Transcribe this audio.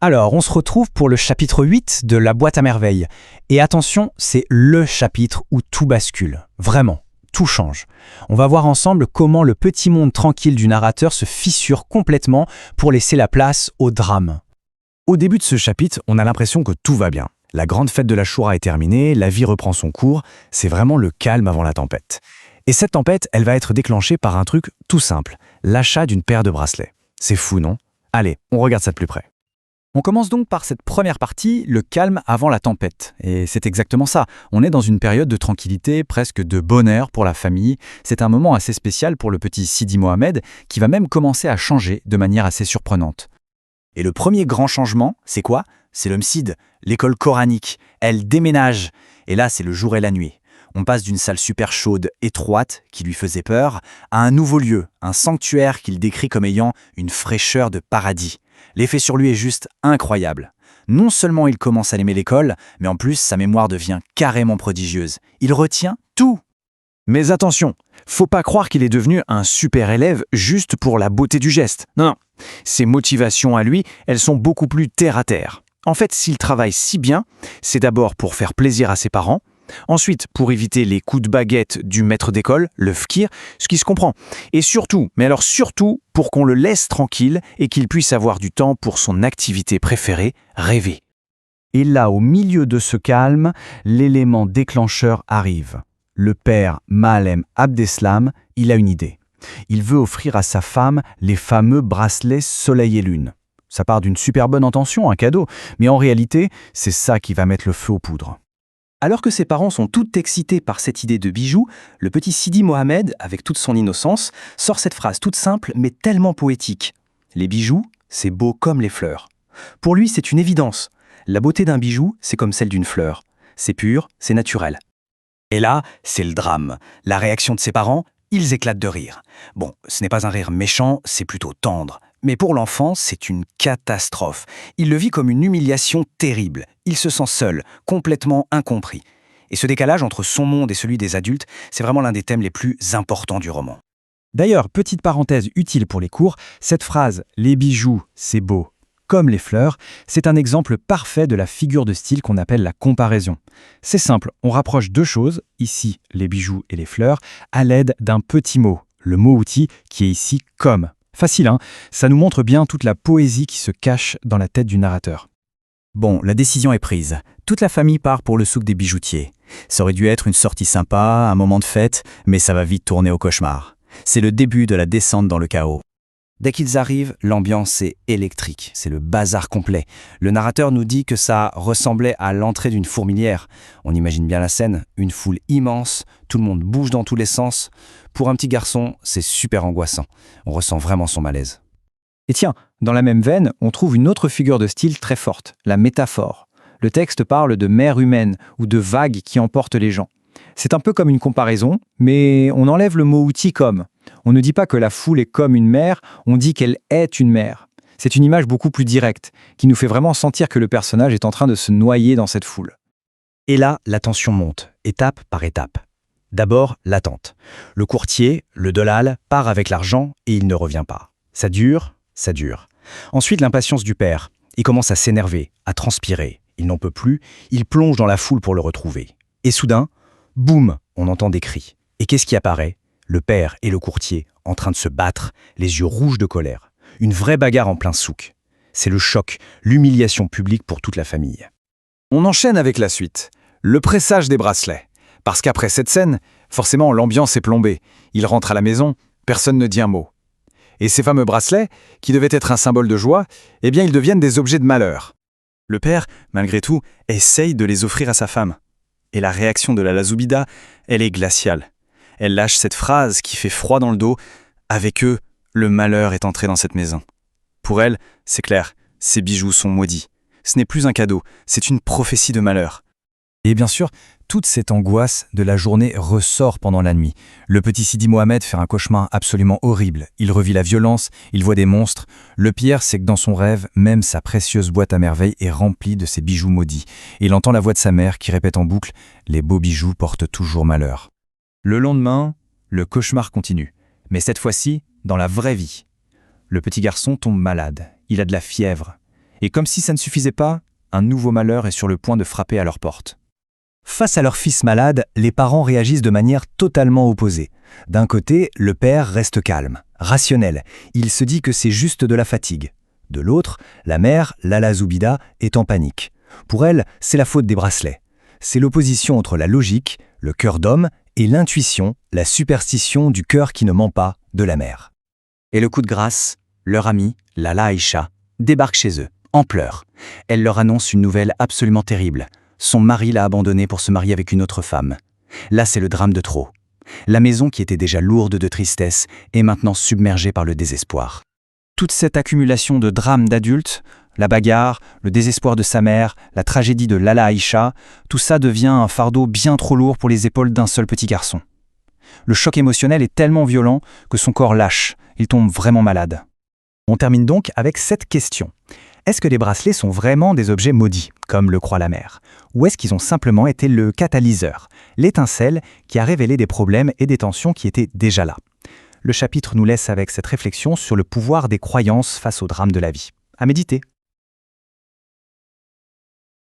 Alors, on se retrouve pour le chapitre 8 de La boîte à merveilles. Et attention, c'est le chapitre où tout bascule. Vraiment, tout change. On va voir ensemble comment le petit monde tranquille du narrateur se fissure complètement pour laisser la place au drame. Au début de ce chapitre, on a l'impression que tout va bien. La grande fête de la Choura est terminée, la vie reprend son cours, c'est vraiment le calme avant la tempête. Et cette tempête, elle va être déclenchée par un truc tout simple, l'achat d'une paire de bracelets. C'est fou, non? Allez, on regarde ça de plus près. On commence donc par cette première partie, le calme avant la tempête. Et c'est exactement ça. On est dans une période de tranquillité, presque de bonheur pour la famille. C'est un moment assez spécial pour le petit Sidi Mohamed, qui va même commencer à changer de manière assez surprenante. Et le premier grand changement, c'est quoi? C'est le Msid, l'école coranique. Elle déménage. Et là, c'est le jour et la nuit. On passe d'une salle super chaude, étroite, qui lui faisait peur, à un nouveau lieu, un sanctuaire qu'il décrit comme ayant une fraîcheur de paradis. L'effet sur lui est juste incroyable. Non seulement il commence à aimer l'école, mais en plus sa mémoire devient carrément prodigieuse. Il retient tout. Mais attention, faut pas croire qu'il est devenu un super élève juste pour la beauté du geste. Non, ses motivations à lui, elles sont beaucoup plus terre à terre. En fait, s'il travaille si bien, c'est d'abord pour faire plaisir à ses parents, ensuite pour éviter les coups de baguette du maître d'école, le fkir, ce qui se comprend, et surtout, mais alors surtout, pour qu'on le laisse tranquille et qu'il puisse avoir du temps pour son activité préférée, rêver. Et là, au milieu de ce calme, l'élément déclencheur arrive. Le père Mahalem Abdeslam, il a une idée. Il veut offrir à sa femme les fameux bracelets Soleil et Lune. Ça part d'une super bonne intention, un cadeau, mais en réalité, c'est ça qui va mettre le feu aux poudres. Alors que ses parents sont tout excités par cette idée de bijoux, le petit Sidi Mohamed, avec toute son innocence, sort cette phrase toute simple mais tellement poétique. Les bijoux, c'est beau comme les fleurs. Pour lui, c'est une évidence. La beauté d'un bijou, c'est comme celle d'une fleur. C'est pur, c'est naturel. Et là, c'est le drame. La réaction de ses parents, ils éclatent de rire. Bon, ce n'est pas un rire méchant, c'est plutôt tendre. Mais pour l'enfant, c'est une catastrophe. Il le vit comme une humiliation terrible. Il se sent seul, complètement incompris. Et ce décalage entre son monde et celui des adultes, c'est vraiment l'un des thèmes les plus importants du roman. D'ailleurs, petite parenthèse utile pour les cours, cette phrase « les bijoux, c'est beau ». Comme les fleurs, c'est un exemple parfait de la figure de style qu'on appelle la comparaison. C'est simple, on rapproche deux choses, ici les bijoux et les fleurs, à l'aide d'un petit mot, le mot-outil qui est ici « comme ». Facile, hein? Ça nous montre bien toute la poésie qui se cache dans la tête du narrateur. Bon, la décision est prise. Toute la famille part pour le souk des bijoutiers. Ça aurait dû être une sortie sympa, un moment de fête, mais ça va vite tourner au cauchemar. C'est le début de la descente dans le chaos. Dès qu'ils arrivent, l'ambiance est électrique, c'est le bazar complet. Le narrateur nous dit que ça ressemblait à l'entrée d'une fourmilière. On imagine bien la scène, une foule immense, tout le monde bouge dans tous les sens. Pour un petit garçon, c'est super angoissant. On ressent vraiment son malaise. Et tiens, dans la même veine, on trouve une autre figure de style très forte, la métaphore. Le texte parle de mer humaine ou de vagues qui emportent les gens. C'est un peu comme une comparaison, mais on enlève le mot outil comme. On ne dit pas que la foule est comme une mer, on dit qu'elle est une mer. C'est une image beaucoup plus directe, qui nous fait vraiment sentir que le personnage est en train de se noyer dans cette foule. Et là, la tension monte, étape par étape. D'abord, l'attente. Le courtier, le dalal, part avec l'argent et il ne revient pas. Ça dure, ça dure. Ensuite, l'impatience du père. Il commence à s'énerver, à transpirer. Il n'en peut plus, il plonge dans la foule pour le retrouver. Et soudain, boum, on entend des cris. Et qu'est-ce qui apparaît? Le père et le courtier en train de se battre, les yeux rouges de colère. Une vraie bagarre en plein souk. C'est le choc, l'humiliation publique pour toute la famille. On enchaîne avec la suite, le pressage des bracelets. Parce qu'après cette scène, forcément l'ambiance est plombée. Il rentre à la maison, personne ne dit un mot. Et ces fameux bracelets, qui devaient être un symbole de joie, eh bien ils deviennent des objets de malheur. Le père, malgré tout, essaye de les offrir à sa femme. Et la réaction de la Lazoubida, elle est glaciale. Elle lâche cette phrase qui fait froid dans le dos. Avec eux, le malheur est entré dans cette maison. Pour elle, c'est clair, ces bijoux sont maudits. Ce n'est plus un cadeau, c'est une prophétie de malheur. Et bien sûr, toute cette angoisse de la journée ressort pendant la nuit. Le petit Sidi Mohamed fait un cauchemar absolument horrible. Il revit la violence, il voit des monstres. Le pire, c'est que dans son rêve, même sa précieuse boîte à merveilles est remplie de ces bijoux maudits. Il entend la voix de sa mère qui répète en boucle « Les beaux bijoux portent toujours malheur ». Le lendemain, le cauchemar continue. Mais cette fois-ci, dans la vraie vie. Le petit garçon tombe malade. Il a de la fièvre. Et comme si ça ne suffisait pas, un nouveau malheur est sur le point de frapper à leur porte. Face à leur fils malade, les parents réagissent de manière totalement opposée. D'un côté, le père reste calme, rationnel. Il se dit que c'est juste de la fatigue. De l'autre, la mère, Lala Zoubida, est en panique. Pour elle, c'est la faute des bracelets. C'est l'opposition entre la logique, le cœur d'homme, et l'intuition, la superstition du cœur qui ne ment pas, de la mère. Et le coup de grâce, leur amie, Lala Aïcha, débarque chez eux, en pleurs. Elle leur annonce une nouvelle absolument terrible. Son mari l'a abandonnée pour se marier avec une autre femme. Là, c'est le drame de trop. La maison, qui était déjà lourde de tristesse, est maintenant submergée par le désespoir. Toute cette accumulation de drames d'adultes, la bagarre, le désespoir de sa mère, la tragédie de Lala Aïcha, tout ça devient un fardeau bien trop lourd pour les épaules d'un seul petit garçon. Le choc émotionnel est tellement violent que son corps lâche, il tombe vraiment malade. On termine donc avec cette question. Est-ce que les bracelets sont vraiment des objets maudits, comme le croit la mère? Ou est-ce qu'ils ont simplement été le catalyseur, l'étincelle qui a révélé des problèmes et des tensions qui étaient déjà là? Le chapitre nous laisse avec cette réflexion sur le pouvoir des croyances face au drame de la vie. À méditer.